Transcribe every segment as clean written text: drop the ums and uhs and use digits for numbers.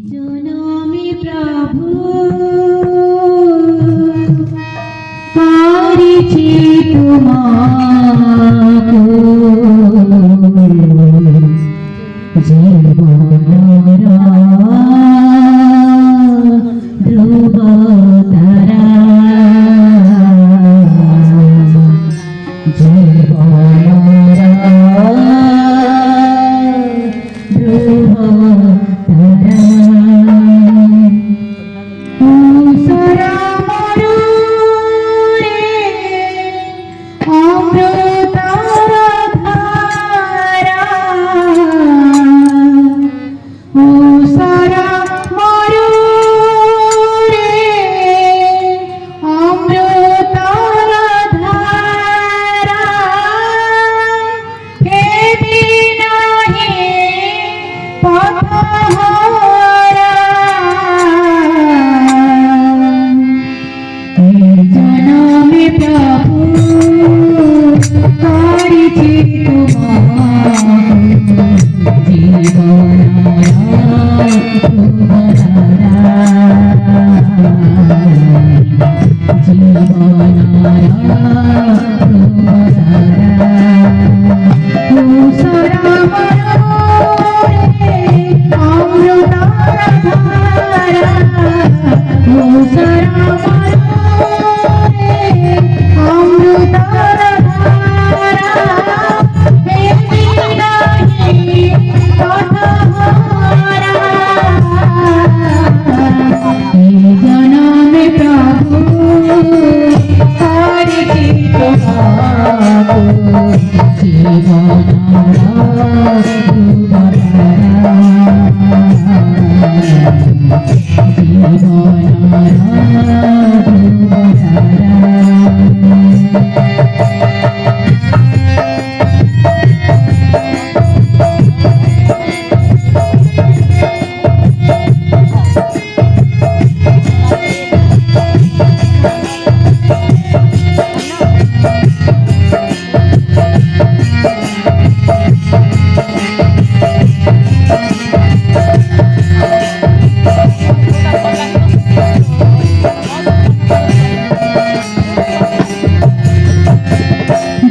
জনমে প্রভু করেছি তোমাকে জীবনের ধ্রুব তারা জীবনের ধ্রুব তারা উষরা মরুরে অমৃতর ধারা উষরা মরুরে অমৃতর ধারা হে বিনাহি পথহারা জনমে প্রভু করেছি তোমাকে জনমে প্রভু করেছি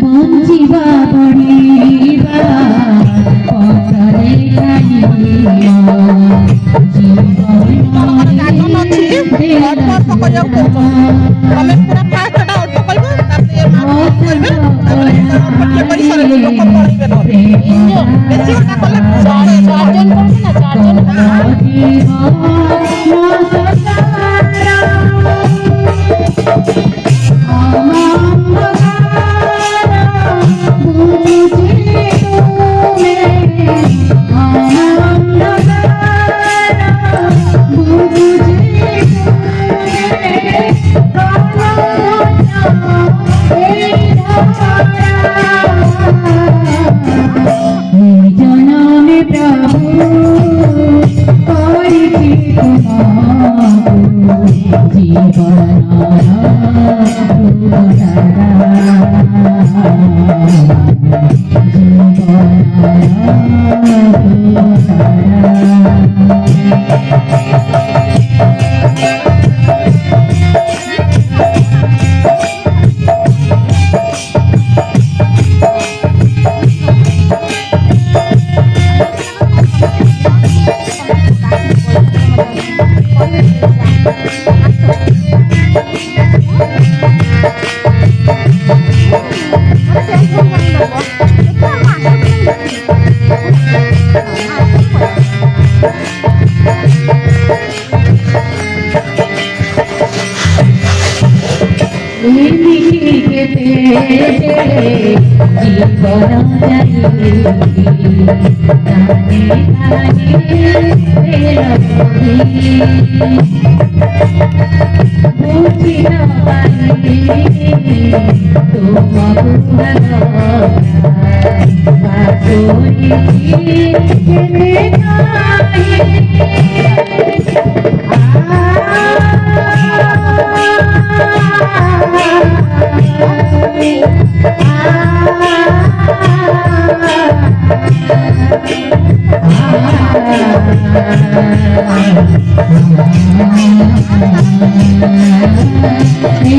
বঞ্চিবা পড়িবা পথরে জনমে প্রভু করেছি তোমাকে জীবন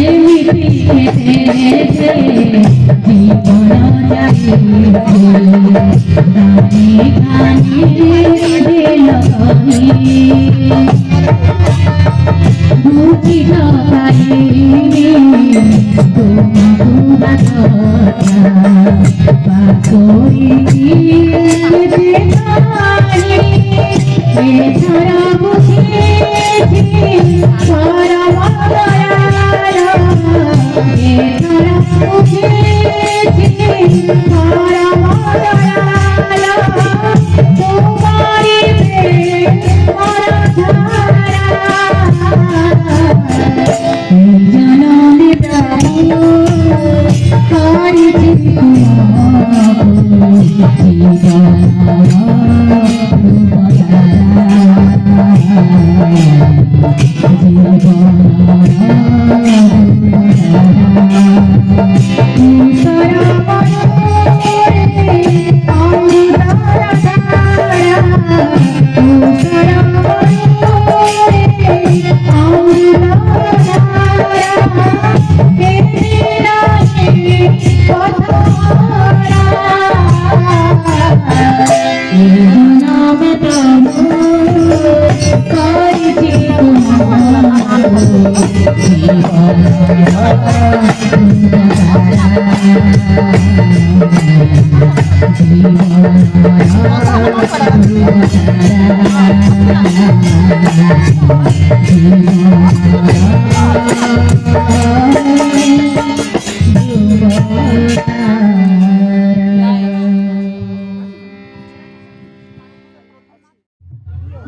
এমিতি খেতে জীবন যাইছে দানে গানে বেলনি বুঝিল পাইনি তোমার কথা বাকরি দেখানি এছাড়া বুঝেছি পরম দয়াল এছাড়া বুঝেছি পরম দয়াল তোমারি জনমে প্রভু করেছি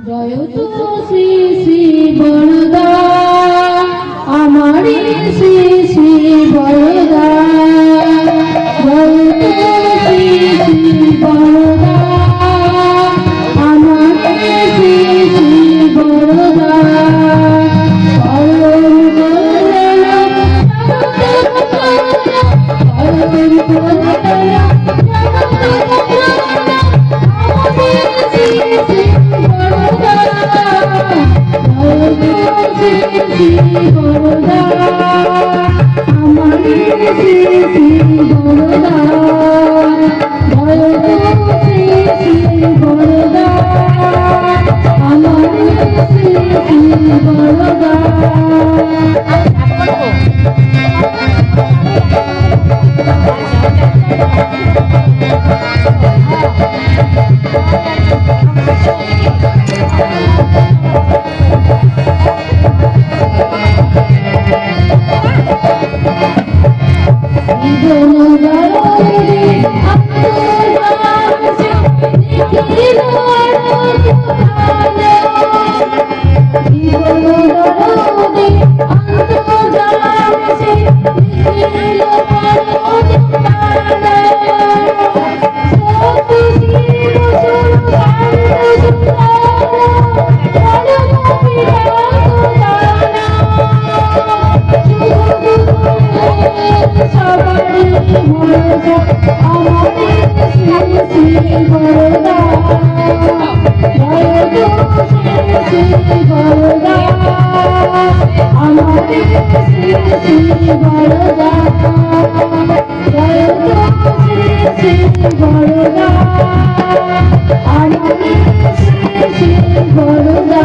জয় তো শ্রী শ্রী বরদা আমার শ্রী শ্রী বরদা জয় তো শ্রী শ্রী বরদা আমার শ্রী শ্রী বরদা বরদা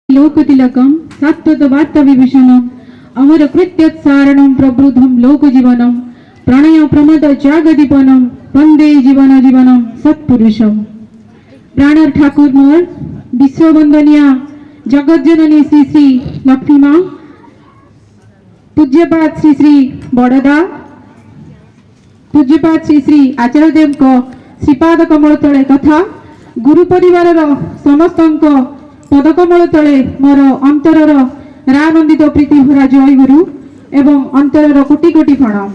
लोकतिलकं सत्त्ववार्तविभूषणम् अमर कृत्योत्सारणं प्रबुद्धं लोकजीवनं प्रणय प्रमद जागदीपनं वंदे जीवन जीवनं सत्पुरुषम। प्राणर ठाकुर मोर विश्ववंदनिया जगज्जननी श्री श्री लक्ष्मी माँ पूज्यपाद श्री श्री बड़दा पूज्यपाद श्री श्री आचार्यदेव को श्रीपाद कमल तले तथा गुरु परिवार समस्त पदकमल तले मोर अंतरर रानंदित प्रीति भरा जय गुरु एवं अंतरर कोटि कोटि प्रणाम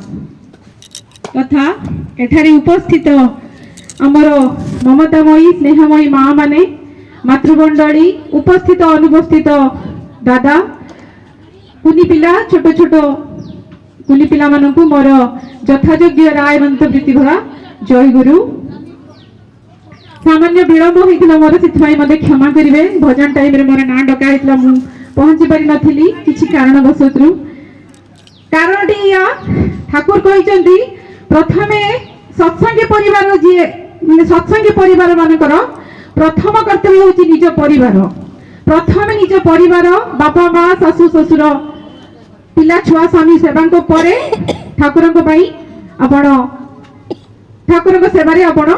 तथा एठारे उपस्थित आमर ममतामयी स्नेहमयी माँ माने मातृमंडली उपस्थित अनुपस्थित दादा कुनी पिला छोट छोट कुनी पिला मानकु मोर यथायोग्य रायनंत प्रीति भरा जय गुरु। सामान्य विलंब होइतिला मोर सिथाई मते क्षमा करिवे भजन टाइम रे मोर ना डका हितला मु पहुंची पारि नथिली किछि कारणवशतु कारणटी या ठाकुर कहिचंती प्रथमे सत्संगी परिवार जे माने सत्संगी परिवार मानकर प्रथम कर्तव्य होची निज परिवार प्रथमे निज परिवार बापा माँ सासु ससुर पिला छुआ स्वामी सेवा परे ठाकुरଙ୍କ ପାଇଁ आपण ठाकुरଙ୍କ सेवारे आपण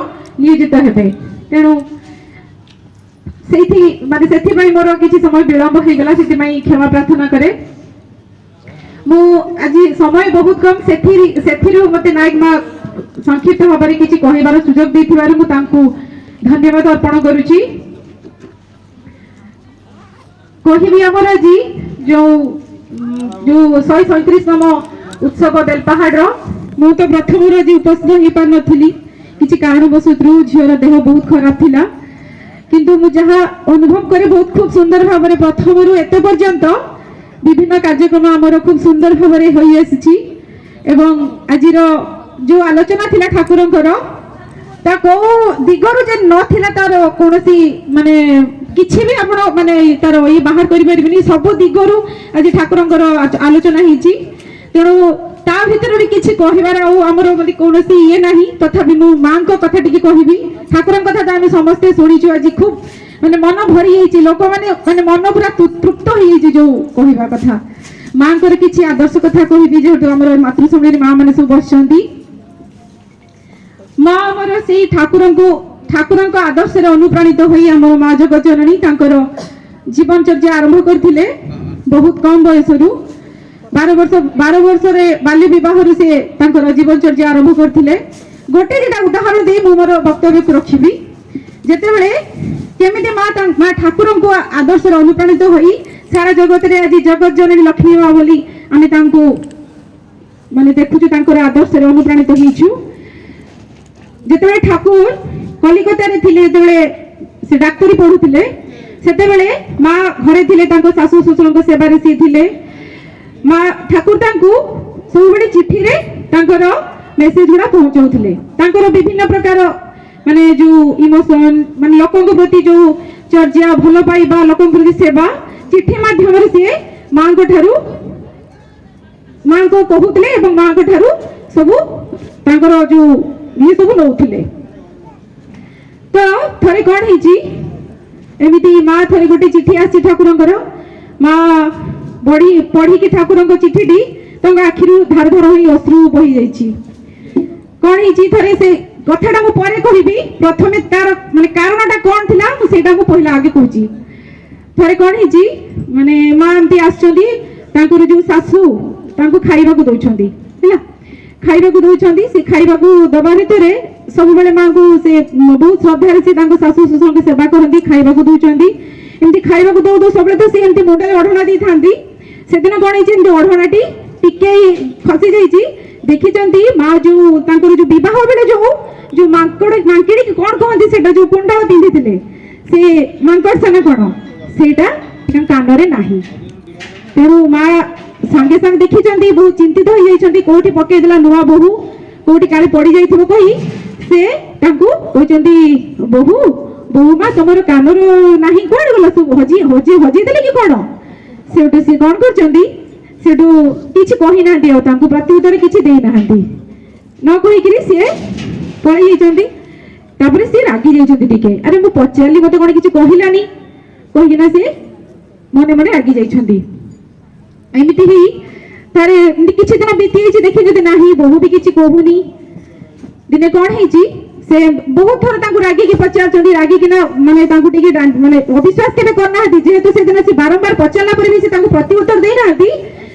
नियोजित हेबे तेणु सेठी माने सेठी भाई मोर किछि समय विलंब हो गेला सेठी भाई क्षमा प्रार्थना करे मु आज समय बहुत कम सेठी मते नायक मा संक्षिप्त भाବରେ किछि कहिबार सुযোগ ଦେଇଥିବାରୁ मु तांकु धन्यवाद अर्पण करूची। कहिबी हमर आज जो 137 उत्सव बेलपाहाड़ मु तो प्रथम आज उपस्थित हो पार नथिली किछि कारणवशतु झीर देह बहुत खराब थिला किंतु मु जहा अनुभव करे बहुत खूब सुंदर भाव प्रथम रु एते पर्यंत विभिन्न कार्यक्रम आमर खूब सुंदर भाव होई आसी एवं आजिर जो आलोचना थिला ठाकुरंकर ता को दिगरु जे न थिला तार कोनोसी माने किछि भी आपण माने तार ई बाहर करि परिबिनी सब दिगरु आज ठाकुरंकर आलोचना हिची तेणु ता भीतर भी किछि कहिबार आ हमर मते कोनोसी ये नाही तथापि मु मां को कथा टिके कहिबी ठाकुरन कथा त आमे समस्त सुनिछु आज खूब माने मन भरी हिची लोक माने मन पूरा तृप्त हो हिची जो कहिबा कथा मां कर किछि आदर्श कथा कहिबी जे हमर मातृ समूह मां माने सब बसचंती मां हमर सेही ठाकुरन को ଠାକୁରଙ୍କ ଆଦର୍ଶରେ ଅନୁପ୍ରାଣିତ ହୋଇ ଆମ ମା ଜଗତଜନନୀ ତାଙ୍କର ଜୀବନଚର୍ଯ୍ୟା ଆରମ୍ଭ କରିଥିଲେ ବହୁତ କମ୍ ବୟସରୁ। 12 ବର୍ଷରେ ବାଲ୍ୟ ବିବାହରୁ ସେ ତାଙ୍କର ଜୀବନଚର୍ଯ୍ୟା ଆରମ୍ଭ କରିଥିଲେ। ଗୋଟେ ଦିଟା ଉଦାହରଣ ଦେଇ ମୁଁ ମୋର ବକ୍ତବ୍ୟକୁ ରଖିବି। ଯେତେବେଳେ କେମିତି ମା ଠାକୁରଙ୍କୁ ଆଦର୍ଶରେ ଅନୁପ୍ରାଣିତ ହୋଇ ସାରା ଜଗତରେ ଆଜି ଜଗତ ଜନନୀ ଲକ୍ଷ୍ମୀ ମା ବୋଲି ଆମେ ତାଙ୍କୁ ମାନେ ଦେଖୁଛୁ, ତାଙ୍କର ଆଦର୍ଶରେ ଅନୁପ୍ରାଣିତ ହେଇଛୁ। ଯେତେବେଳେ ଠାକୁର କଲିକତାରେ ଥିଲେ, ଯେତେବେଳେ ସେ ଡାକ୍ତରୀ ପଢୁଥିଲେ, ସେତେବେଳେ ମା ଘରେ ଥିଲେ, ତାଙ୍କ ଶାଶୁ ଶ୍ୱଶୁରଙ୍କ ସେବାରେ ସିଏ ଥିଲେ। ମା ଠାକୁର ତାଙ୍କୁ ସବୁବେଳେ ଚିଠିରେ ତାଙ୍କର ମେସେଜ ଗୁଡା ପହଞ୍ଚାଉଥିଲେ। ତାଙ୍କର ବିଭିନ୍ନ ପ୍ରକାର ମାନେ ଯୋଉ ଇମୋସନ, ମାନେ ଲୋକଙ୍କ ପ୍ରତି ଯୋଉ ଚର୍ଯା, ଭଲ ପାଇବା, ଲୋକଙ୍କ ପ୍ରତି ସେବା ଚିଠି ମାଧ୍ୟମରେ ସିଏ ମାଙ୍କୁ କହୁଥିଲେ ଏବଂ ମାଙ୍କ ଠାରୁ ସବୁ ତାଙ୍କର ଯୋଉ ଇଏ ସବୁ ନଉଥିଲେ। ତ ଥରେ କଣ ହେଇଛି, ଏମିତି ମା ଥରେ ଗୋଟେ ଚିଠି ଆସିଛି ଠାକୁରଙ୍କର। ମା ପଢିକି ଠାକୁରଙ୍କ ଚିଠିଟି ତାଙ୍କ ଆଖିରୁ ଧାର ଧାର ହୋଇ ଅଶ୍ରୁ ବହି ଯାଇଛି। କଣ ହେଇଛି, ଥରେ ସେ କଥାଟା ମୁଁ ପରେ କହିବି, ପ୍ରଥମେ ତାର ମାନେ କାରଣଟା କଣ ଥିଲା ମୁଁ ସେଇଟା ମୁଁ ପହିଲା ଆগে କହୁଛି। ଥରେ କଣ ହେଇଛି, ମାନେ ମା ଏମିତି ଆସିଛନ୍ତି, ତାଙ୍କର ଯୋଉ ଶାଶୁ ତାଙ୍କୁ ଖାଇବାକୁ ଦଉଛନ୍ତି, ହେଲା ଖାଇବାକୁ ଦଉଛନ୍ତି। ସେ ଖାଇବାକୁ ଦବା ଭିତରେ ସବୁବେଳେ ମାଙ୍କୁ ସେ ବହୁତ ଶ୍ରଦ୍ଧାରେ ସେ ତାଙ୍କ ଶାଶୁ ଶ୍ୱଶୁରଙ୍କ ସେବା କରନ୍ତି, ଖାଇବାକୁ ଦଉଛନ୍ତି। ଏମିତି ଖାଇବାକୁ ଦଉ ଦଉ ସବୁବେଳେ ତ ସେ ଏମିତି ମୁଣ୍ଡରେ ଅଢଣା ଦେଇଥାନ୍ତି। ସେଦିନ କଣ ହେଇଛି, ଏମିତି ଅଢଣାଟି ଟିକେ ଖସି ଯାଇଛି। ଦେଖିଛନ୍ତି ମା ଯୋଉ ତାଙ୍କର ଯୋଉ ବିବାହ ବେଳେ ଯୋଉ ମାଙ୍କିଡି କଣ କହନ୍ତି, ସେଟା ଯୋଉ କୁଣ୍ଡଳ ପିନ୍ଧିଥିଲେ, ସେ ମାଙ୍କଡ କଣ ସେଇଟା କାନରେ ନାହିଁ। ତେଣୁ ମା ସାଙ୍ଗେ ସାଙ୍ଗେ ଦେଖିଛନ୍ତି, ବହୁତ ଚିନ୍ତିତ ହେଇଯାଇଛନ୍ତି, କୋଉଠି ପକେଇଦେଲା ନୂଆ ବୋହୂ, କୋଉଠି କାଳେ ପଡି ଯାଇଥିବ କହି ସେ ତାଙ୍କୁ କହୁଛନ୍ତି, ବୋହୂ ମା ତମର କାନରୁ ନାହିଁ, କୁଆଡେ ଗଲା, ସବୁ ହଜେଇଦେଲେ କି କଣ? ସେଠୁ ସିଏ କଣ କରୁଛନ୍ତି, ସେଠୁ କିଛି କହିନାହାନ୍ତି, ଆଉ ତାଙ୍କୁ ପ୍ରତ୍ୟୁତ୍ତର କିଛି ଦେଇନାହାନ୍ତି। ନ କହିକିରି ସିଏ ପଳେଇ ଯାଇଛନ୍ତି। ତାପରେ ସିଏ ରାଗି ଯାଇଛନ୍ତି ଟିକେ, ଆରେ ମୁଁ ପଚାରିଲି ମତେ କଣ କିଛି କହିଲାନି କହିକିନା ସିଏ ମନେ ମନେ ରାଗି ଯାଇଛନ୍ତି। ଏମିତି ହେଇ ତାରେ କିଛି ଦିନ ବିତି ଯାଇଛି, ଦେଖି ଯଦି ନାହିଁ ବୋହୂ ବି କିଛି କହୁନି। ଦିନେ କଣ ହେଇଛି, ସେ ବହୁତ ଥର ତାଙ୍କୁ ରାଗିକି ପଚାରୁଛନ୍ତି, ରାଗିକିନା ମାନେ ତାଙ୍କୁ ଟିକେ ମାନେ ଅବିଶ୍ୱାସ କେବେ କରିନାହାନ୍ତି। ଯେହେତୁ ସେଦିନ ସେ ବାରମ୍ବାର ପଚାରିଲା ପରେ ବି ସେ ତାଙ୍କୁ ପ୍ରତ୍ୟୁତ୍ତର ଦେଇନାହାନ୍ତି,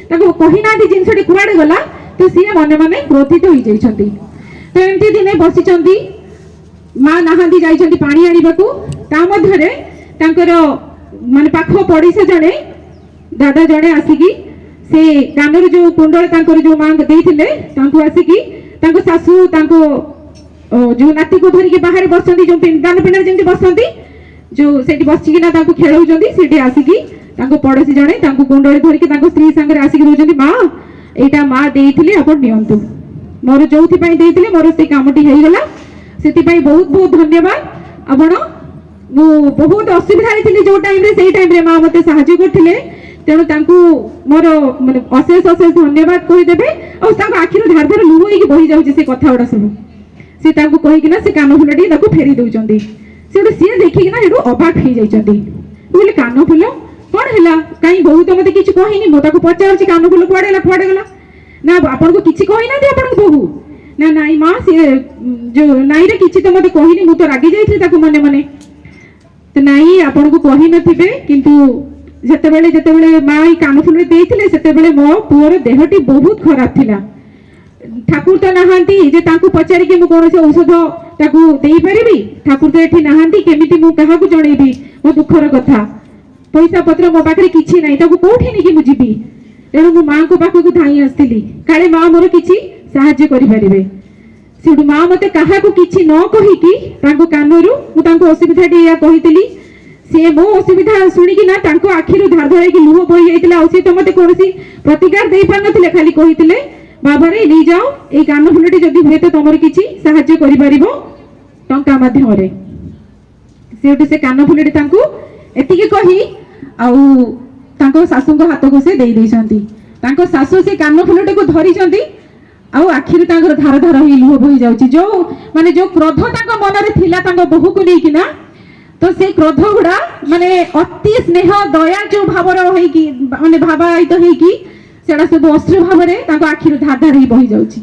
ତାଙ୍କୁ କହିନାହାନ୍ତି ଜିନିଷଟି କୁଆଡେ ଗଲା, ତ ସିଏ ମନେ ମନେ କ୍ରୋଧିତ ହେଇଯାଇଛନ୍ତି। ତ ଏମିତି ଦିନେ ବସିଛନ୍ତି, ମା ନାହାନ୍ତି, ଯାଇଛନ୍ତି ପାଣି ଆଣିବାକୁ। ତା ମଧ୍ୟରେ ତାଙ୍କର ମାନେ ପାଖ ପଡିଶା ଜଣେ ଦାଦା ଜଣେ ଆସିକି ସେ କାନର ଯୋଉ କୁଣ୍ଡଳ ତାଙ୍କର ଯୋଉ ମା ଦେଇଥିଲେ, ତାଙ୍କୁ ଆସିକି ତାଙ୍କ ଶାଶୁ ତାଙ୍କ ଯୋଉ ନାତିକୁ ଧରିକି ବାହାରେ ବସନ୍ତି, ଯୋଉ ଦାନ ପିଣ୍ଡାରେ ଯେମିତି ବସନ୍ତି, ଯୋଉ ସେଠି ବସିକିନା ତାଙ୍କୁ ଖେଳଉଛନ୍ତି। ସେଠି ଆସିକି ତାଙ୍କ ପଡୋଶୀ ଜଣେ ତାଙ୍କୁ କୁଣ୍ଡଳି ଧରିକି ତାଙ୍କ ସ୍ତ୍ରୀ ସାଙ୍ଗରେ ଆସିକି ରହୁଛନ୍ତି, ମା ଏଇଟା ମା ଦେଇଥିଲେ, ଆପଣ ନିଅନ୍ତୁ, ମୋର ଯୋଉଥିପାଇଁ ଦେଇଥିଲେ ମୋର ସେଇ କାମଟି ହେଇଗଲା, ସେଥିପାଇଁ ବହୁତ ବହୁତ ଧନ୍ୟବାଦ ଆପଣ। ମୁଁ ବହୁତ ଅସୁବିଧାରେ ଥିଲି ଯୋଉ ଟାଇମରେ, ସେଇ ଟାଇମରେ ମା ମତେ ସାହାଯ୍ୟ କରିଥିଲେ। ତେଣୁ ତାଙ୍କୁ ମୋର ମାନେ ଅଶେଷ ଧନ୍ୟବାଦ କହିଦେବେ। ଆଉ ତାଙ୍କ ଆଖିରୁ ଧାର ଧାର ଲୁହ ହେଇକି ବହି ଯାଉଛି ସେ କଥା ଗୁଡା ସବୁ। ସେ ତାଙ୍କୁ କହିକିନା ସେ କାନ ଫୁଲଟି ତାକୁ ଫେରି ଦଉଛନ୍ତି। ସେଠୁ ସିଏ ଦେଖିକିନା ସେଠୁ ଅବାକ ହେଇଯାଇଛନ୍ତି, କହିଲେ କାନ ଫୁଲ କଣ ହେଲା, କାହିଁ ବୋହୂ ତ ମତେ କିଛି କହିନି। ମୁଁ ତାକୁ ପଚାରୁଛି କାନ ଫୁଲ କୁଆଡେ ଗଲା, ନା ଆପଣଙ୍କୁ କିଛି କହିନାହାନ୍ତି ଆପଣଙ୍କ ବୋହୂ? ନା ନାଇଁ ମା, ସିଏ ଯୋଉ ନାଇଁରେ କିଛି ତ ମତେ କହିନି, ମୁଁ ତ ରାଗି ଯାଇଥିଲି ତାକୁ ମନେ ମନେ। ତ ନାଇଁ ଆପଣଙ୍କୁ କହିନଥିବେ, କିନ୍ତୁ ଯେତେବେଳେ ମା ଏଇ କାନଫୁଲ ଦେଇଥିଲେ, ସେତେବେଳେ ମୋ ପୁଅର ଦେହଟି ବହୁତ ଖରାପ ଥିଲା। ଠାକୁର ତ ନାହାନ୍ତି ଯେ ତାଙ୍କୁ ପଚାରିକି ମୁଁ କୌଣସି ଔଷଧ ତାକୁ ଦେଇପାରିବି, ଠାକୁର ତ ଏଠି ନାହାନ୍ତି, କେମିତି ମୁଁ କାହାକୁ ଜଣେଇବି ମୋ ଦୁଃଖର କଥା? ପଇସା ପତ୍ର ମୋ ପାଖରେ କିଛି ନାହିଁ, ତାକୁ କୋଉଠି ନେଇକି ମୁଁ ଯିବି? ତେଣୁ ମୁଁ ମାଙ୍କ ପାଖକୁ ଧାଇଁ ଆସିଥିଲି, କାଳେ ମା ମୋର କିଛି ସାହାଯ୍ୟ କରିପାରିବେ। ସେଠୁ ମା ମତେ କାହାକୁ କିଛି ନ କହିକି ତାଙ୍କ କାନରୁ ମୁଁ ତାଙ୍କୁ ଅସୁବିଧାଟି ଏଇଆ କହିଥିଲି। ସିଏ ମୋ ଅସୁବିଧା ଶୁଣିକିନା ତାଙ୍କ ଆଖିରୁ ଧାର ଧାର ହେଇକି ଲୁହ ବହି ଯାଇଥିଲା। ଆଉ ସିଏ ତ ମତେ କୌଣସି ପ୍ରତିକାର ଦେଇପାରିନଥିଲେ, ଖାଲି କହିଥିଲେ, ବାବାରେ ନେଇଯାଅ, ଏଇ କାନ ଫୁଲଟି ଯଦି ହୁଏତ ତମର କିଛି ସାହାଯ୍ୟ କରିପାରିବ ଟଙ୍କା ମାଧ୍ୟମରେ। ସେଠୁ ସେ କାନ ଫୁଲଟି ତାଙ୍କୁ ଏତିକି କହି ଆଉ ତାଙ୍କ ଶାଶୁଙ୍କ ହାତକୁ ସେ ଦେଇ ଦେଇଛନ୍ତି। ତାଙ୍କ ଶାଶୁ ସେ କାନ ଫୁଲଟିକୁ ଧରିଛନ୍ତି, ଆଉ ଆଖିରୁ ତାଙ୍କର ଧାର ଧାର ହେଇ ଲୁହ ବହି ଯାଉଛି। ଯୋଉ କ୍ରୋଧ ତାଙ୍କ ମନରେ ଥିଲା ତାଙ୍କ ବୋହୂକୁ ନେଇକିନା, ତ ସେଇ କ୍ରୋଧ ଗୁଡା ମାନେ ଅତି ସ୍ନେହ ଦୟା ଯୋଉ ଭାବର ହେଇକି ମାନେ ଭାବାୟିତ ହେଇକି ସେଟା ସବୁ ଅଶ୍ରୁ ଭାବରେ ତାଙ୍କ ଆଖିରୁ ଧାର ଧାର ହେଇ ବହି ଯାଉଛି।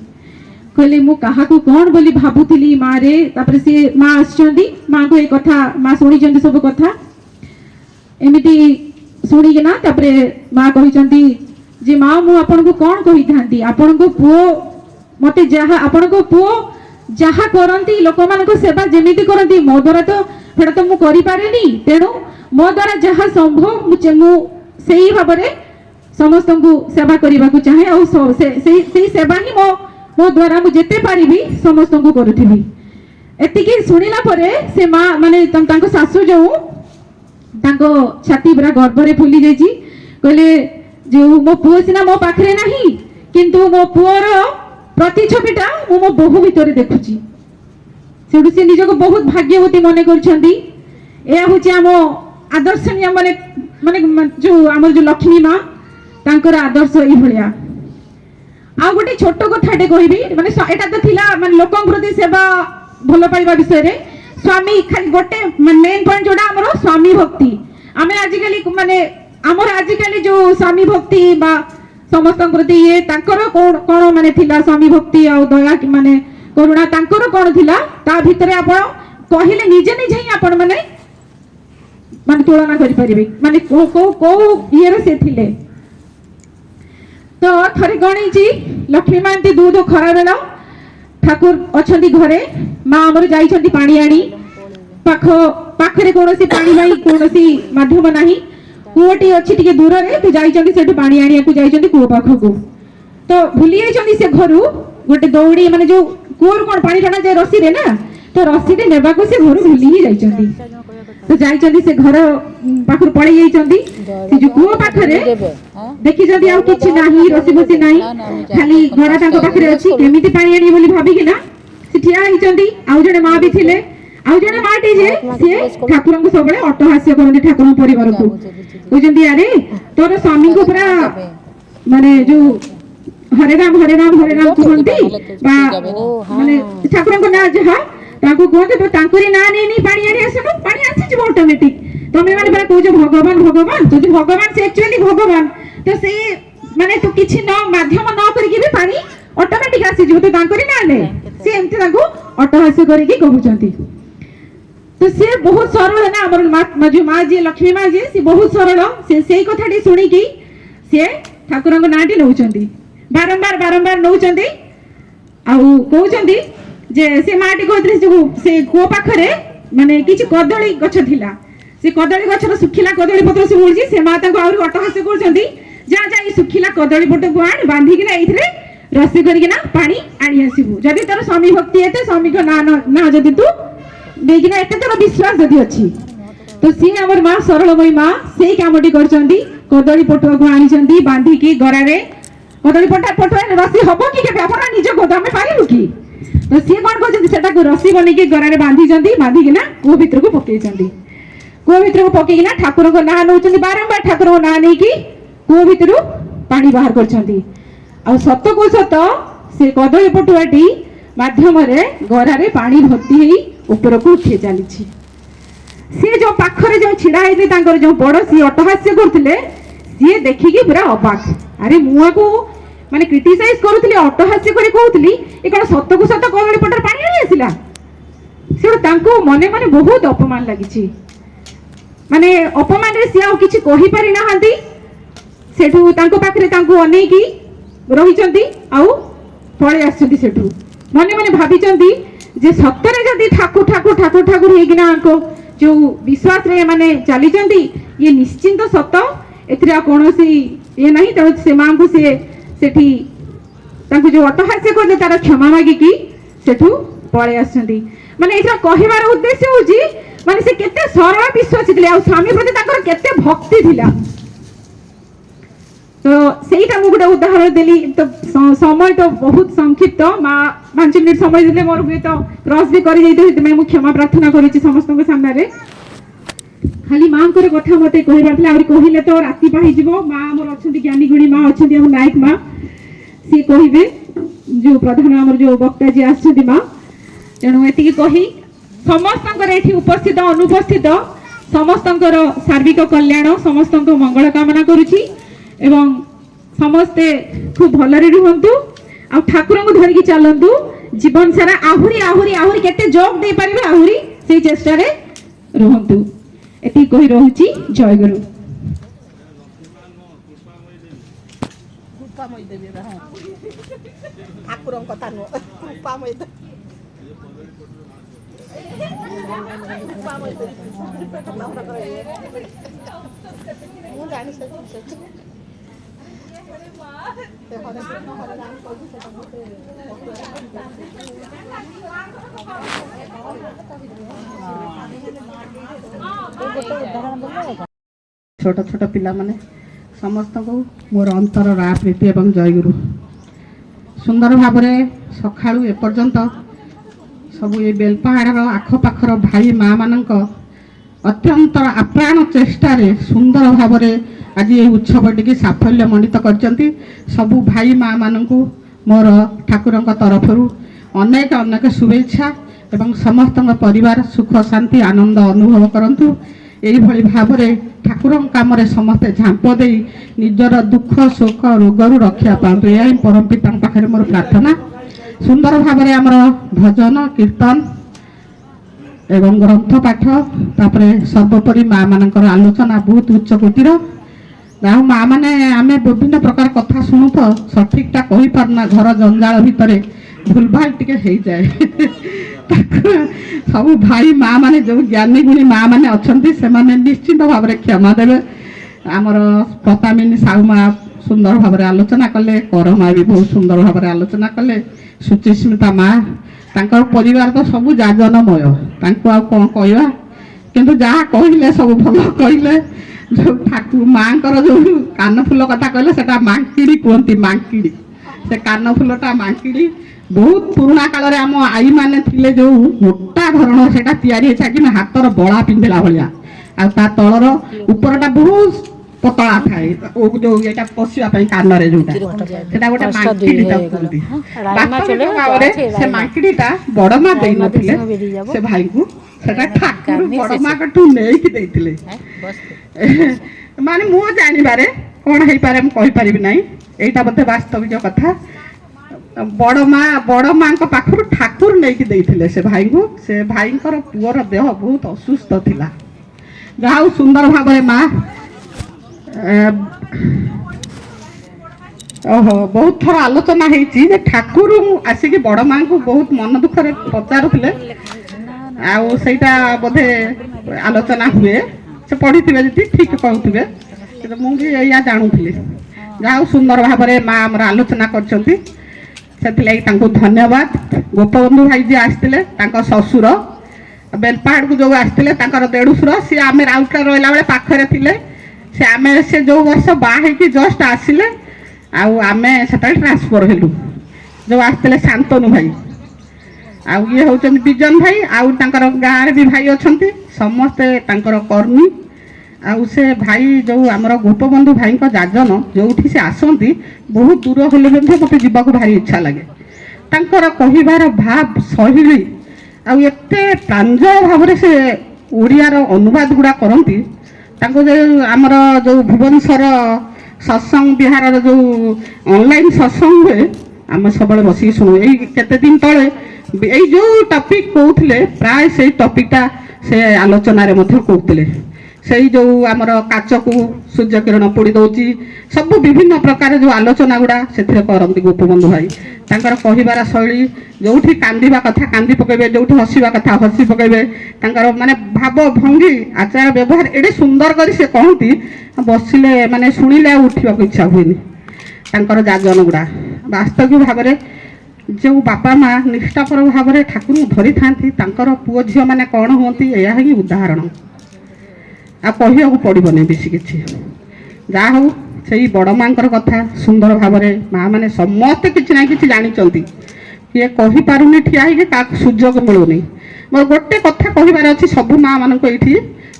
कहले मु काहाकू कौन बोली भाबुथिली माँ रे तापर से माँ आछंदी माँ को ए कथा माँ सुनिचंदी सब कथा एमिति शुणिकिना तापर माँ कहिचंदी जे माँ मु आपन को कौन कहि थांती आपन को पुओ मते जहा आपन को पुओ जहा करंती लोक मान को सेवा जेमिति करंती मो द्वारा तो फेडा तो मु करि पारेनी तेणु मो द्वारा जहा संभव मु सेही भाबरे समस्त को सेवा करबा को चाहे और से सेवा ही मो द्वारा मु जेते पारिबी समस्त को करूथिबी एतिकी सुनिला परे से माँ माने तांको सासु जो तांको छाती पूरा गर्भ रे फुली जाइची कहले जो मो पुओ सिना मो पाखरे नाही किंतु मो पुओर प्रतिछबिटा मो बहु भितर देखुची सेडु से निजको बहुत भाग्यवती मने करछंदी ए होची आमो आदर्शनीय माने माने जो हमर जो लक्ष्मी माँ तांकर आदर्श ई भलिया आ गोटे छोट कथाटे कहबी माने एटा तो थिला माने लोकन प्रति सेवा भलो पाइबा विषय रे स्वामी खाली गोटे मेन पॉइंट जोडा हमर स्वामी भक्ति आमे आजिकली माने हमर आजिकली जो स्वामी भक्ति बा समस्त प्रति ये तांकर कोन माने थिला स्वामी भक्ति आ दया माने करुणा तांकर कोन थिला ता भितरे आपण कहिले निजे निजे ही आपण माने माने तुलना करि परिबे माने को ये रे से थिले तो थरे गणीची लक्ष्मी मांती दूध खरा बेला ठाकुर अछंती घरे माँ हमर जाइछंती पानी आनी पाखरे कोनोसी पानी भाई कोनोसी माध्यम नाही कुओटी अछि टिके दूर रे तो जाइछंती सेठु पानी आनिया को जाइछंती कुओ पाखको तो भूली जाइछंती से घरु गोटे दौड़ी माने जो कुओर कोन पानी टाणा जे रसी रे ना तो रसी रे नेबा को से घरु भूली ही जाइछंती तो जाइछंती से घर पाखर पड़ी जाइछंती से जो कुओ पाखरे देखि जदी आउ किछि नाही रसी बसी नाही खाली घरा ताको पाखरे अछि केमिति पानी आनी बोली भाबी कि ना से ठिया हिचंती आउ जने माँ भी थिले आउ जने माटी जे से ठाकुरन को सबले अट्टहास्य करंती ठाकुरन परिवार को बुझंती अरे तोर स्वामी को पूरा माने जो हरे राम कहंती बा माने ठाकुरन को ना जहा ताको कहते तांकरी ना नहीं पानी आनी आसनो पानी आसी जे ऑटोमेटिक तमे माने बरा कहजो भगवान तो भगवान से एक्चुअली भगवान तो से माने तो किछि न माध्यम न करी भी पानी ऑटोमेटिक आसी जे तो तांकरी ना ले से एमति ताको अट्टहास्य करी की कहउचंती तो से बहुत सरल ना हमर माँ जो माँ जी लक्ष्मी माँ जी से बहुत सरल से सेई कथाटी सुनी की से ठाकुरन को नाटी नउचंती बारंबार नउचंती आउ कहउचंती जे से माटी कहतले से को पाखरे माने किछि कदली गछ थिला से कदली गछर सुखिला कदली पत्र से उड़जी से माँ ताको आउरी अट्टहास्य करचंती जा जा ई सुखिला कदली पत्र को आन बांधी कि ना एथिरे रसी करी कि ना पानी आनी आसीबु जदी तोर स्वामी भक्ति एते स्वामी को ना जदी तू देखिना एते तोर विश्वास जदी अछि तो सी हमर माँ सरलमयी माँ सेई कामटी करचंती कदली पत्र को आनिचंती बांधी की गरा रे कदली पत्र रसी हबो कि के आपण निज गोदामे पारिबु की तो सी कोन कहचंती सेटा को रसी बनी के गरा रे बांधी कि ना को भीतर को पकेचंती को भीतर को पके कि ना ठाकुर को ना नउचंती बारंबार ठाकुर को ना नै की को भीतर पानी बाहर करचंती आ सत को सत से कदली पटुआटी माध्यम रे गरा रे पानी भर्ती हेई ऊपर को उठी चली सी जो पाखरे जो छिड़ा हेते तांकर जो पड़ोसी अट्टहास्य करथिले सी देखि की पूरा अबाक अरे मुआ को माने क्रिटिसाइज करूथली अट्टहास्य करी कहूथली ए कोन सत को सत कदली पटर पानी आनी आसिला से तांको मने मने बहुत अपमान लागिछि माने अपमान रे सी आ किछि कहि पारि नाहंती सेठू तांको पाखरे तांको अनै की रहिचंती आउ पळे आछंती सेठू मने मने भाबिचंती जे सत्तरे जदी ठाकुर हेगिना को जो विश्वास रे माने चलीचंती ये निश्चिंत सत एथिरा कोनोसी ये नहीं त से मां को से सेठी तांको जो अट्टहास्य करले तार क्षमा मागी की सेठू पळे आछंती माने एथिरा कहिबार उद्देश्य होची माने से केते सरल विश्वासी थिले आ स्वामी प्रति तांकर केते भक्ति थिला तो सेटा मु गोटे उदाहरण देली तो समय तो बहुत संक्षिप्त 5 मिनिट समय दिले मोर हुए तो क्रॉस भी करी जाइते मैं मु क्षमा प्रार्थना करिछि समस्त के सामने रे खाली मां करे कथा मते कहिबार थिला आउरी कहिले तो राति पाहि जिवो मां हमर अछंती ज्ञानी गुणी मां अछंती हम नायक मां सी कहिबे जो प्रधान हमर जो वक्ता जी आछंती मां तेणु एतिकी कहि समस्तंकर एठी उपस्थित अनुपस्थित समस्तंकर सार्विक कल्याण समस्तंक मंगल कामना करूछि एवं समस्ते खूब भलरे रुहंतु ଆଉ ଠାକୁରଙ୍କୁ ଧରିକି ଚାଲନ୍ତୁ ଜୀବନ ସାରା ଆହୁରି ଆହୁରି ଆହୁରି କେତେ ଯୋଗ ଦେଇପାରିବେ ଆହୁରି ସେଇ ଚେଷ୍ଟାରେ ରୁହନ୍ତୁ। ଏତିକି କହି ରହୁଛି। ଜୟଗୁରୁ। ଠାକୁରଙ୍କ କଥା ନୁହଁ କୃପାମୟ ମୁଁ ଜାଣି ଛୋଟ ଛୋଟ ପିଲାମାନେ ସମସ୍ତଙ୍କୁ ମୋର ଅନ୍ତରର ପ୍ରୀତି ଏବଂ ଜୟଗୁରୁ। ସୁନ୍ଦର ଭାବରେ ସକାଳୁ ଏପର୍ଯ୍ୟନ୍ତ ସବୁ ଏ ବେଲପାହାଡ଼ର ଆଖପାଖର ଭାଇ ମା ମାନଙ୍କ ଅତ୍ୟନ୍ତ ଆପ୍ରାଣ ଚେଷ୍ଟାରେ ସୁନ୍ଦର ଭାବରେ ଆଜି ଏହି ଉତ୍ସବଟିକି ସାଫଲ୍ୟ ମଣ୍ଡିତ କରିଛନ୍ତି। ସବୁ ଭାଇ ମା ମାନଙ୍କୁ ମୋର ଠାକୁରଙ୍କ ତରଫରୁ ଅନେକ ଅନେକ ଶୁଭେଚ୍ଛା ଏବଂ ସମସ୍ତଙ୍କ ପରିବାର ସୁଖ ଶାନ୍ତି ଆନନ୍ଦ ଅନୁଭବ କରନ୍ତୁ। ଏଇଭଳି ଭାବରେ ଠାକୁରଙ୍କ କାମରେ ସମସ୍ତେ ଝାମ୍ପ ଦେଇ ନିଜର ଦୁଃଖ ଶୋକ ରୋଗରୁ ରକ୍ଷା ପାଆନ୍ତୁ। ଏହା ହିଁ ପରମ ପିତାଙ୍କ ପାଖରେ ମୋର ପ୍ରାର୍ଥନା। ସୁନ୍ଦର ଭାବରେ ଆମର ଭଜନ କୀର୍ତ୍ତନ ଏବଂ ଗ୍ରନ୍ଥ ପାଠ ତାପରେ ସର୍ବୋପରି ମା ମାନଙ୍କର ଆଲୋଚନା ବହୁତ ଉଚ୍ଚ କୋଟିର। ଯାହା ମା ମାନେ ଆମେ ବିଭିନ୍ନ ପ୍ରକାର କଥା ଶୁଣୁ ତ ସଠିକଟା କହିପାରୁନା, ଘର ଜଞ୍ଜାଳ ଭିତରେ ଭୁଲଭାଲ ଟିକେ ହେଇଯାଏ। ସବୁ ଭାଇ ମା ମାନେ ଯେଉଁ ଜ୍ଞାନୀ ଗୁଣୀ ମା ମାନେ ଅଛନ୍ତି ସେମାନେ ନିଶ୍ଚିନ୍ତ ଭାବରେ କ୍ଷମା ଦେବେ। ଆମର ପ୍ରତାମିନୀ ସାହୁ ମା ସୁନ୍ଦର ଭାବରେ ଆଲୋଚନା କଲେ, କର ମା ବି ବହୁତ ସୁନ୍ଦର ଭାବରେ ଆଲୋଚନା କଲେ, ସୁଚିସ୍ମିତା ମା ତାଙ୍କର ପରିବାର ତ ସବୁ ଯାଜନମୟ, ତାଙ୍କୁ ଆଉ କ'ଣ କହିବା। କିନ୍ତୁ ଯାହା କହିଲେ ସବୁ ଭଲ କହିଲେ। ଯେଉଁ ମାଙ୍କର ଯେଉଁ କାନଫୁଲ କଥା କହିଲେ ସେଟା ମାଙ୍କିଡ଼ି କୁହନ୍ତି, ମାଙ୍କିଡ଼ି। ସେ କାନଫୁଲଟା ମାଙ୍କିଡ଼ି ବହୁତ ପୁରୁଣା କାଳରେ ଆମ ଆଈମାନେ ଥିଲେ ଯେଉଁ ମୋଟା ଧରଣର ସେଟା ତିଆରି ହେଇଥାଏ କିନ୍ତୁ ହାତର ବଳା ପିନ୍ଧିଲା ଭଳିଆ, ଆଉ ତା ତଳର ଉପରଟା ବହୁତ ପତଳା ଥାଏ, ଯୋଉ ଏଇଟା ପଶିବା ପାଇଁ କାନରେ ଯୋଉଟା ସେଟା ଗୋଟେ ମାଙ୍କିଡ଼ି ତାକୁ କୁହନ୍ତି। ବାସ୍ତବିକ ଭାବରେ ସେ ମାଙ୍କିଡ଼ିଟା ବଡ ମା ଦେଇନଥିଲେ ସେ ଭାଇଙ୍କୁ, ସେଟା ଠାକୁର ବଡ ମାଙ୍କଠୁ ନେଇକି ଦେଇଥିଲେ। ମାନେ ମୁଁ ଜାଣିବାରେ କ'ଣ ହେଇପାରେ ମୁଁ କହିପାରିବି ନାହିଁ, ଏଇଟା ବୋଧେ ବାସ୍ତବିକ କଥା। ବଡ ମାଙ୍କ ପାଖରୁ ଠାକୁର ନେଇକି ଦେଇଥିଲେ ସେ ଭାଇଙ୍କୁ। ସେ ଭାଇଙ୍କର ପୁଅର ଦେହ ବହୁତ ଅସୁସ୍ଥ ଥିଲା। ଯାହା ହଉ ସୁନ୍ଦର ଭାବରେ ମା ବହୁତ ଥର ଆଲୋଚନା ହେଇଛି ଯେ ଠାକୁର ଆସିକି ବଡ ମାଙ୍କୁ ବହୁତ ମନ ଦୁଃଖରେ ପଚାରୁଥିଲେ, ଆଉ ସେଇଟା ବୋଧେ ଆଲୋଚନା ହୁଏ। ସେ ପଢିଥିବେ ଯଦି ଠିକ କହୁଥିବେ, କିନ୍ତୁ ମୁଁ ବି ଏଇଆ ଜାଣୁଥିଲି। ଯାହା ହଉ ସୁନ୍ଦର ଭାବରେ ମା ଆମର ଆଲୋଚନା କରିଛନ୍ତି, ସେଥିଲାଗି ତାଙ୍କୁ ଧନ୍ୟବାଦ। ଗୋପବନ୍ଧୁ ଭାଇ ଯିଏ ଆସିଥିଲେ ତାଙ୍କ ଶ୍ୱଶୁର ବେଲପାହାଡ଼କୁ ଯେଉଁ ଆସିଥିଲେ ତାଙ୍କର ଦେଢ଼ଶୁର, ସିଏ ଆମେ ରାଉରକେଲା ରହିଲା ବେଳେ ପାଖରେ ଥିଲେ। ସେ ଯେଉଁ ବର୍ଷ ବାହା ହେଇକି ଜଷ୍ଟ ଆସିଲେ, ଆଉ ଆମେ ସେତେବେଳେ ଟ୍ରାନ୍ସଫର ହେଲୁ। ଯେଉଁ ଆସିଥିଲେ ଶାନ୍ତନୁ ଭାଇ, ଆଉ ଇଏ ହେଉଛନ୍ତି ବିଜନ ଭାଇ, ଆଉ ତାଙ୍କର ଗାଁରେ ବି ଭାଇ ଅଛନ୍ତି, ସମସ୍ତେ ତାଙ୍କର କର୍ମୀ। ଆଉ ସେ ଭାଇ ଯେଉଁ ଆମର ଗୋପବନ୍ଧୁ ଭାଇଙ୍କ ଯାଜନ ଯେଉଁଠି ସେ ଆସନ୍ତି ବହୁତ ଦୂର ହେଲେ ମଧ୍ୟ ମୋତେ ଯିବାକୁ ଭାରି ଇଚ୍ଛା ଲାଗେ। ତାଙ୍କର କହିବାର ଭାବ ଶୈଳୀ ଆଉ ଏତେ ପ୍ରାଞ୍ଜଳ ଭାବରେ ସେ ଓଡ଼ିଆର ଅନୁବାଦ ଗୁଡ଼ା କରନ୍ତି। ତାଙ୍କୁ ଯେଉଁ ଆମର ଯେଉଁ ଭୁବନେଶ୍ୱର ସତ୍ସଙ୍ଗ ବିହାରର ଯେଉଁ ଅନଲାଇନ୍ ସତ୍ସଙ୍ଗ ହୁଏ ଆମେ ସବୁବେଳେ ବସିକି ଶୁଣୁ। ଏଇ କେତେ ଦିନ ତଳେ ଏଇ ଯେଉଁ ଟପିକ୍ କହୁଥିଲେ ପ୍ରାୟ ସେଇ ଟପିକ୍ଟା ସେ ଆଲୋଚନାରେ ମଧ୍ୟ କହୁଥିଲେ। ସେଇ ଯେଉଁ ଆମର କାଚକୁ ସୂର୍ଯ୍ୟ କିରଣ ପୋଡ଼ି ଦେଉଛି, ସବୁ ବିଭିନ୍ନ ପ୍ରକାର ଯେଉଁ ଆଲୋଚନା ଗୁଡ଼ା ସେଥିରେ କରନ୍ତି ଗୋପବନ୍ଧୁ ଭାଇ। ତାଙ୍କର କହିବାର ଶୈଳୀ, ଯେଉଁଠି କାନ୍ଦିବା କଥା କାନ୍ଦି ପକାଇବେ, ଯେଉଁଠି ହସିବା କଥା ହସି ପକାଇବେ। ତାଙ୍କର ମାନେ ଭାବ ଭଙ୍ଗୀ ଆଚାର ବ୍ୟବହାର ଏଡ଼େ ସୁନ୍ଦର କରି ସେ କହନ୍ତି, ବସିଲେ ମାନେ ଶୁଣିଲେ ଆଉ ଉଠିବାକୁ ଇଚ୍ଛା ହୁଏନି। ତାଙ୍କର ଯାଜନ ଗୁଡ଼ା ବାସ୍ତବିକ ଭାବରେ ଯେଉଁ ବାପା ମା ନିଷ୍ଠାପର ଭାବରେ ଠାକୁରଙ୍କୁ ଧରିଥାନ୍ତି ତାଙ୍କର ପୁଅ ଝିଅମାନେ କ'ଣ ହୁଅନ୍ତି, ଏହା ହିଁ ଉଦାହରଣ। ଆଉ କହିବାକୁ ପଡ଼ିବନି ବେଶୀ କିଛି। ଯାହା ହଉ ସେଇ ବଡ଼ ମାଙ୍କର କଥା ସୁନ୍ଦର ଭାବରେ ମା ମାନେ ସମସ୍ତେ କିଛି ନା କିଛି ଜାଣିଛନ୍ତି। କିଏ କହିପାରୁନି ଠିଆ ହେଇକି, କାହାକୁ ସୁଯୋଗ ମିଳୁନି। ମୋର ଗୋଟେ କଥା କହିବାର ଅଛି ସବୁ ମା ମାନଙ୍କୁ ଏଇଠି,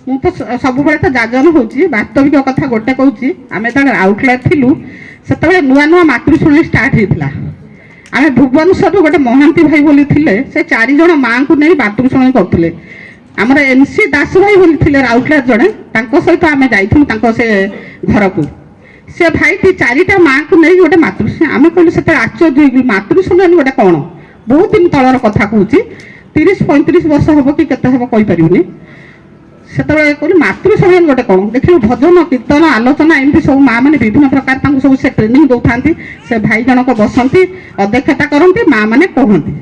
ମୁଁ ତ ସବୁବେଳେ ତ ଯାଜନ ହେଉଛି, ବାସ୍ତବିକ କଥା ଗୋଟେ କହୁଛି। ଆମେ ଯେତେବେଳେ ରାଉରକେଲା ଥିଲୁ ସେତେବେଳେ ନୂଆ ନୂଆ ମାତୃଶୁଣୀ ଷ୍ଟାର୍ଟ ହେଇଥିଲା। ଆମେ ଭୁବନେଶ୍ୱରରୁ ଗୋଟେ ମହାନ୍ତି ଭାଇ ବୋଲି ଥିଲେ, ସେ 4 ଜଣ ମାଙ୍କୁ ନେଇ ମାତୃଶୁଣୀ କରୁଥିଲେ। ଆମର NC ଦାସ ଭାଇ ବୋଲି ଥିଲେ ରାଉରକେଲା ଜଣେ, ତାଙ୍କ ସହିତ ଆମେ ଯାଇଥିଲୁ ତାଙ୍କ ସେ ଘରକୁ। ସେ ଭାଇଟି 4ଟା ମାଆଙ୍କୁ ନେଇକି ଗୋଟେ ଆମେ କହିଲୁ ସେତେବେଳେ ଆଶ୍ଚର୍ଯ୍ୟ ହେଇଗଲୁ ମାତୃଶୂନ୍ୟନୀ ଗୋଟେ କ'ଣ। ବହୁତ ଦିନ ତଳର କଥା କହୁଛି, 30-35 ବର୍ଷ ହବ କି କେତେ ହବ କହିପାରିବୁନି। ସେତେବେଳେ କହିଲୁ ମାତୃଶୂନ୍ୟନୀ ଗୋଟେ କ'ଣ। ଦେଖିଲୁ ଭଜନ କୀର୍ତ୍ତନ ଆଲୋଚନା ଏମିତି ସବୁ ମାଆ ମାନେ ବିଭିନ୍ନ ପ୍ରକାର ତାଙ୍କୁ ସବୁ ସେ ଟ୍ରେନିଂ ଦେଉଥାନ୍ତି। ସେ ଭାଇ ଜଣକ ବସନ୍ତି, ଅଧ୍ୟକ୍ଷତା କରନ୍ତି, ମାଆ ମାନେ କହନ୍ତି।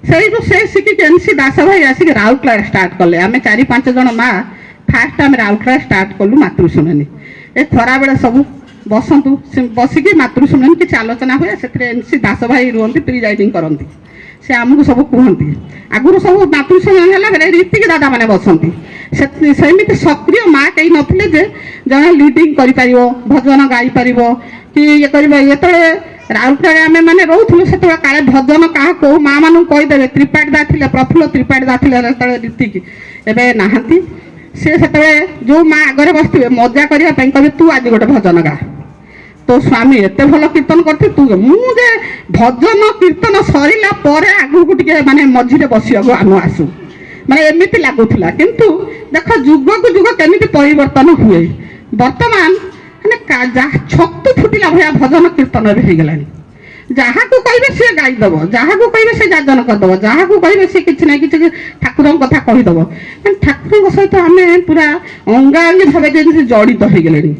ସେଇଠୁ ସେ ଶିଖିକି NC ଦାସ ଭାଇ ଆସିକି ରାଉରକେଲା ଷ୍ଟାର୍ଟ କଲେ। ଆମେ 4-5 ଜଣ ମାଆ ଫାଷ୍ଟ ଆମେ ରାଉରକେଲା ଷ୍ଟାର୍ଟ କଲୁ ମାତୃଶୂନ୍ୟନୀ। ଏ ଖରାବେଳେ ସବୁ ବସନ୍ତୁ, ବସିକି ମାତୃଶୂନ୍ୟନୀ କିଛି ଆଲୋଚନା ହୁଏ। ସେଥିରେ NC ଦାସ ଭାଇ ରୁହନ୍ତି, ପ୍ରିଜାଇଡିଂ କରନ୍ତି। ସେ ଆମକୁ ସବୁ କୁହନ୍ତି। ଆଗରୁ ସବୁ ମାତୃଶୂନ୍ୟନୀ ହେଲା ବେଳେ ରୀତିକି ଦାଦା ମାନେ ବସନ୍ତି। ସେମିତି ସକ୍ରିୟ ମାଆ କେହି ନଥିଲେ ଯେ ଜଣେ ଲିଡ଼ିଂ କରିପାରିବ, ଭଜନ ଗାଇପାରିବ କି ଇଏ କରିବ। ଯେତେବେଳେ ରାଉରକେଲାରେ ଆମେ ମାନେ ରହୁଥିଲୁ ସେତେବେଳେ କାଳେ ଭଜନ କାହା କୋଉ ମାଆ ମାନଙ୍କୁ କହିଦେବେ। ତ୍ରିପାଠୀ ଦା ଥିଲେ, ପ୍ରଫୁଲ୍ଲ ତ୍ରିପାଠୀ ଦା ଥିଲେ ସେତେବେଳେ ରୀତିକି, ଏବେ ନାହାନ୍ତି। ସେ ସେତେବେଳେ ଯୋଉ ମାଆ ଆଗରେ ବସିଥିବେ ମଜା କରିବା ପାଇଁ କହିବେ ତୁ ଆଜି ଗୋଟେ ଭଜନ ଗା, ତୋ ସ୍ୱାମୀ ଏତେ ଭଲ କୀର୍ତ୍ତନ କରିଥିବେ ତୁ। ମୁଁ ଯେ ଭଜନ କୀର୍ତ୍ତନ ସରିଲା ପରେ ଆଗକୁ ଟିକେ ମାନେ ମଝିରେ ବସିବାକୁ ଆମେ ଆସୁ, ମାନେ ଏମିତି ଲାଗୁଥିଲା। କିନ୍ତୁ ଦେଖ ଯୁଗକୁ ଯୁଗ କେମିତି ପରିବର୍ତ୍ତନ ହୁଏ। ବର୍ତ୍ତମାନ ମାନେ ଛତୁ ଫୁଟିଲା ଭଳିଆ ଭଜନ କୀର୍ତ୍ତନ ଏବେ ହେଇଗଲାଣି। ଯାହାକୁ କହିବେ ସିଏ ଗାଇଦବ, ଯାହାକୁ କହିବେ ସେ ଯାଜନ କରିଦବ, ଯାହାକୁ କହିବେ ସିଏ କିଛି ନା କିଛି ଠାକୁରଙ୍କ କଥା କହିଦବ। ଠାକୁରଙ୍କ ସହିତ ଆମେ ପୁରା ଅଙ୍ଗାଅଙ୍ଗୀ ଭାବେ ଯେମିତି ଜଡ଼ିତ ହେଇଗଲେଣି।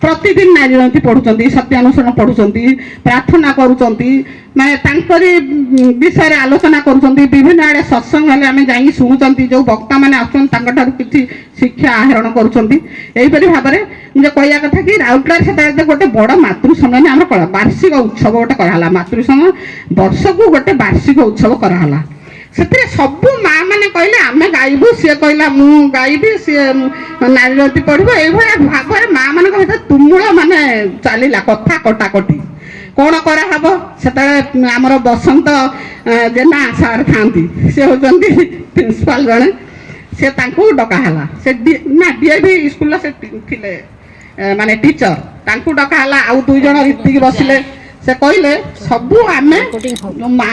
ପ୍ରତିଦିନ ନାରୀ ଜୟନ୍ତୀ ପଢୁଛନ୍ତି, ସତ୍ୟାନୁଷ୍ଠାନ ପଢୁଛନ୍ତି, ପ୍ରାର୍ଥନା କରୁଛନ୍ତି, ମାନେ ତାଙ୍କରି ବିଷୟରେ ଆଲୋଚନା କରୁଛନ୍ତି। ବିଭିନ୍ନ ଆଡ଼େ ସତ୍ସଙ୍ଗ ହେଲେ ଆମେ ଯାଇକି ଶୁଣୁଛନ୍ତି, ଯେଉଁ ବକ୍ତା ମାନେ ଆସୁଛନ୍ତି ତାଙ୍କଠାରୁ କିଛି ଶିକ୍ଷା ଆହରଣ କରୁଛନ୍ତି। ଏହିପରି ଭାବରେ ମୁଁ କହିବା କଥା କି ରାଉରକେଲାରେ ସେତେବେଳେ ଗୋଟେ ବଡ଼ ମାତୃଶୂନ୍ୟନୀ ଆମର ବାର୍ଷିକ ଉତ୍ସବ ଗୋଟେ କରାହେଲା। ମାତୃଶୂନ୍ୟ ବର୍ଷକୁ ଗୋଟେ ବାର୍ଷିକ ଉତ୍ସବ କରାହେଲା। ସେଥିରେ ସବୁ ମାଆ ମାନେ କହିଲେ ଆମେ ଗାଇବୁ, ସିଏ କହିଲା ମୁଁ ଗାଇବି, ସିଏ ନାରୀ ଜୟନ୍ତୀ ପଢିବ। ଏଇଭଳିଆ ଭାବରେ ମାଆ ମାନଙ୍କ ଭିତରେ ତୁମୁଳ ମାନେ ଚାଲିଲା କଥା କଟାକଟି। କ'ଣ କରାହବ ସେତେବେଳେ ଆମର ବସନ୍ତ ଜେନା ସାର୍ ଥାନ୍ତି, ସେ ହେଉଛନ୍ତି ପ୍ରିନ୍ସିପାଲ ଜଣେ। ସେ ତାଙ୍କୁ ଡକା ହେଲା, ସେ DAV ସ୍କୁଲର ସେ ଥିଲେ ମାନେ ଟିଚର। ତାଙ୍କୁ ଡକା ହେଲା, ଆଉ 2 ଜଣ ରୀତିକି ବସିଲେ। ସେ କହିଲେ ସବୁ ଆମେ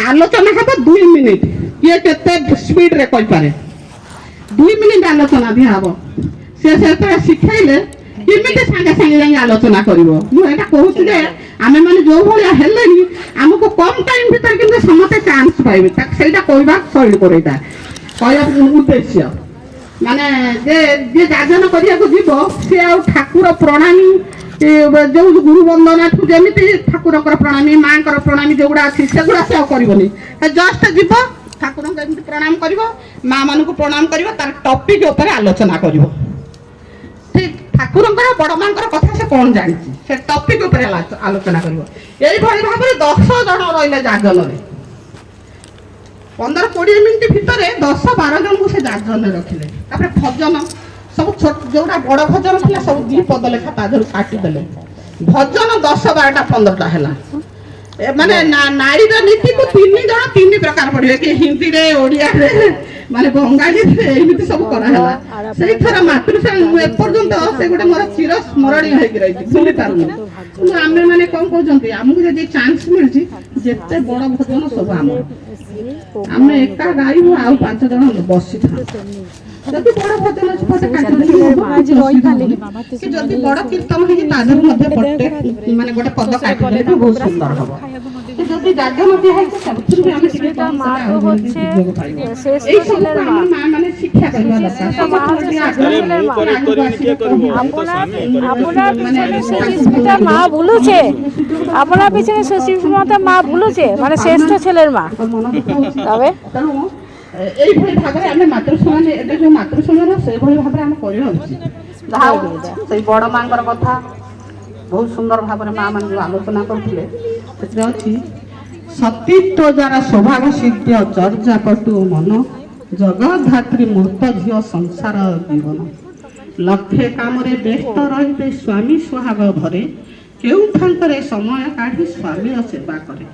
ଆଲୋଚନା ହବ 2 ମିନିଟ୍, କିଏ କେତେ ସ୍ପିଡରେ କହିପାରେ। 2 ମିନିଟ୍ ଆଲୋଚନା ଦିଆହବ। ସେ ସେତେବେଳେ ଶିଖେଇଲେ କେମିତି ସାଙ୍ଗେ ସାଙ୍ଗେ ଯାଇ ଆଲୋଚନା କରିବ। ମୁଁ ଏଇଟା କହୁଛି ଯେ ଆମେ ମାନେ ଯୋଉ ଭଳିଆ ହେଲେଣି ଆମକୁ କମ ଟାଇମ ଭିତରେ କିନ୍ତୁ ସମସ୍ତେ ଚାନ୍ସ ପାଇବେ, ସେଇଟା କହିବା ଶୈଳୀ ଏଇଟା କହିବା ଉଦ୍ଦେଶ୍ୟ। ମାନେ ଯେ ଯିଏ ଯାଜନ କରିବାକୁ ଯିବ ସେ ଆଉ ଠାକୁର ପ୍ରଣାମୀ ଯୋଉ ଗୁରୁ ବନ୍ଦନାଠୁ ଯେମିତି ଠାକୁରଙ୍କର ପ୍ରଣାମୀ, ମାଙ୍କର ପ୍ରଣାମୀ ଯୋଉଗୁଡ଼ା ଅଛି ସେଗୁଡ଼ା ସେ ଆଉ କରିବନି। ଜଷ୍ଟ ଯିବ ଠାକୁରଙ୍କୁ ଏମିତି ପ୍ରଣାମ କରିବ, ମା ମାନଙ୍କୁ ପ୍ରଣାମ କରିବ, ତାର ଟପିକ ଉପରେ ଆଲୋଚନା କରିବ। ଠିକ ଠାକୁରଙ୍କର ବଡ଼ ମାଙ୍କର କଥା ସେ କ'ଣ ଜାଣିଛି ସେ ଟପିକ ଉପରେ ଆଲୋଚନା କରିବ। ଏଇଭଳି ଭାବରେ 10 ଜଣ ରହିଲେ ଯାଜନରେ। 15-20 ମିନିଟ୍ ଭିତରେ 10-12 ଜଣଙ୍କୁ ସେ ଯାଜନରେ ରଖିଲେ। ତାପରେ ଭଜନ ସବୁ ଯୋଉଟା ବଡ଼ ଭଜନ ଥିଲା ସବୁ 2 ପଦ ଲେଖା ତା ଦେହରୁ କାଟିଦେଲେ। ଭଜନ 10-12-15ଟା ହେଲା। ମାନେ ନାରୀର ନୀତିକୁ 3 ଜଣ 3 ପ୍ରକାର ପଢିବେ, କି ହିନ୍ଦୀରେ, ଓଡ଼ିଆରେ, ମାନେ ବଙ୍ଗାଳୀରେ, ଏମିତି ସବୁ କରାହେଲା। ସେଇଥର ମାତୃଶୂନ୍ୟନୀ ଏପର୍ଯ୍ୟନ୍ତ ସେ ଗୋଟେ ମୋର ଚିର ସ୍ମରଣୀୟ ହେଇକି ରହିଛି, ଭୁଲି ପାରୁନି। କିନ୍ତୁ ଆମେ ମାନେ କ'ଣ କହୁଛନ୍ତି, ଆମକୁ ଯଦି ଚାନ୍ସ ମିଳୁଛି ଯେତେ ବଡ଼ ଭଜନ ସବୁ ଆମର, ଆମେ ଏକା ଗାଇବୁ, ଆଉ 5 ଜଣ ବସିଥାନ୍ତୁ। ଯଦି ବଡ଼ ଭଜନ ଅଛି ଯଦି ବଡ଼ କୀର୍ତ୍ତନ ହେଇକି ତା ଦେହରୁ ମଧ୍ୟ ମାନେ ଗୋଟେ ପଦ କାଟିଦେଲେ ବି ବହୁତ ସୁନ୍ଦର ହବ। ଯଦି ଯାଜନ ଦିଆ ହେଇଛି ସବୁଥିରୁ ବି ଆମେ ଟିକେ ଏଇ ସବୁ ଆମ ମା ମାନେ ଶିକ୍ଷା କରିବା ଦରକାର। মা বলুছে আপনার পিছনে সুশীলতা মা বলুছে মানে শ্রেষ্ঠ ছেলের মা তবে ତେଣୁ এইভাবে ভাবে আমি মাতৃশূন্যনী ଏବେ ଯୋଉ ମାତୃଶୂନ୍ୟନୀ ସେଇଭଳି ଭାବରେ ଆମେ କରିବା ଉଚିତ। ଯାହା ସେଇ ବଡ଼ ମାଙ୍କର କଥା ବହୁତ ସୁନ୍ଦର ଭାବରେ ମା ମାନେ ଯୋଉ ଆଲୋଚନା କରୁଥିଲେ ସେଥିରେ ଅଛି ସତୀତ୍ୱ ଦ୍ୱାରା ସ୍ୱଭାବ ସିଦ୍ଧ ଚର୍ଯା ପଟୁ ମନ ଜଗଦ୍ଧାତ୍ରୀ ମୂର୍ତ୍ତ ଝିଅ ସଂସାର ଜୀବନ ଲକ୍ଷେ କାମରେ ବ୍ୟସ୍ତ ରହିବେ ସ୍ୱାମୀ ସୁହାଗ ଘରେ କେଉଁ ଫାଙ୍କରେ ସମୟ କାଢ଼ି ସ୍ୱାମୀର ସେବା କରେ।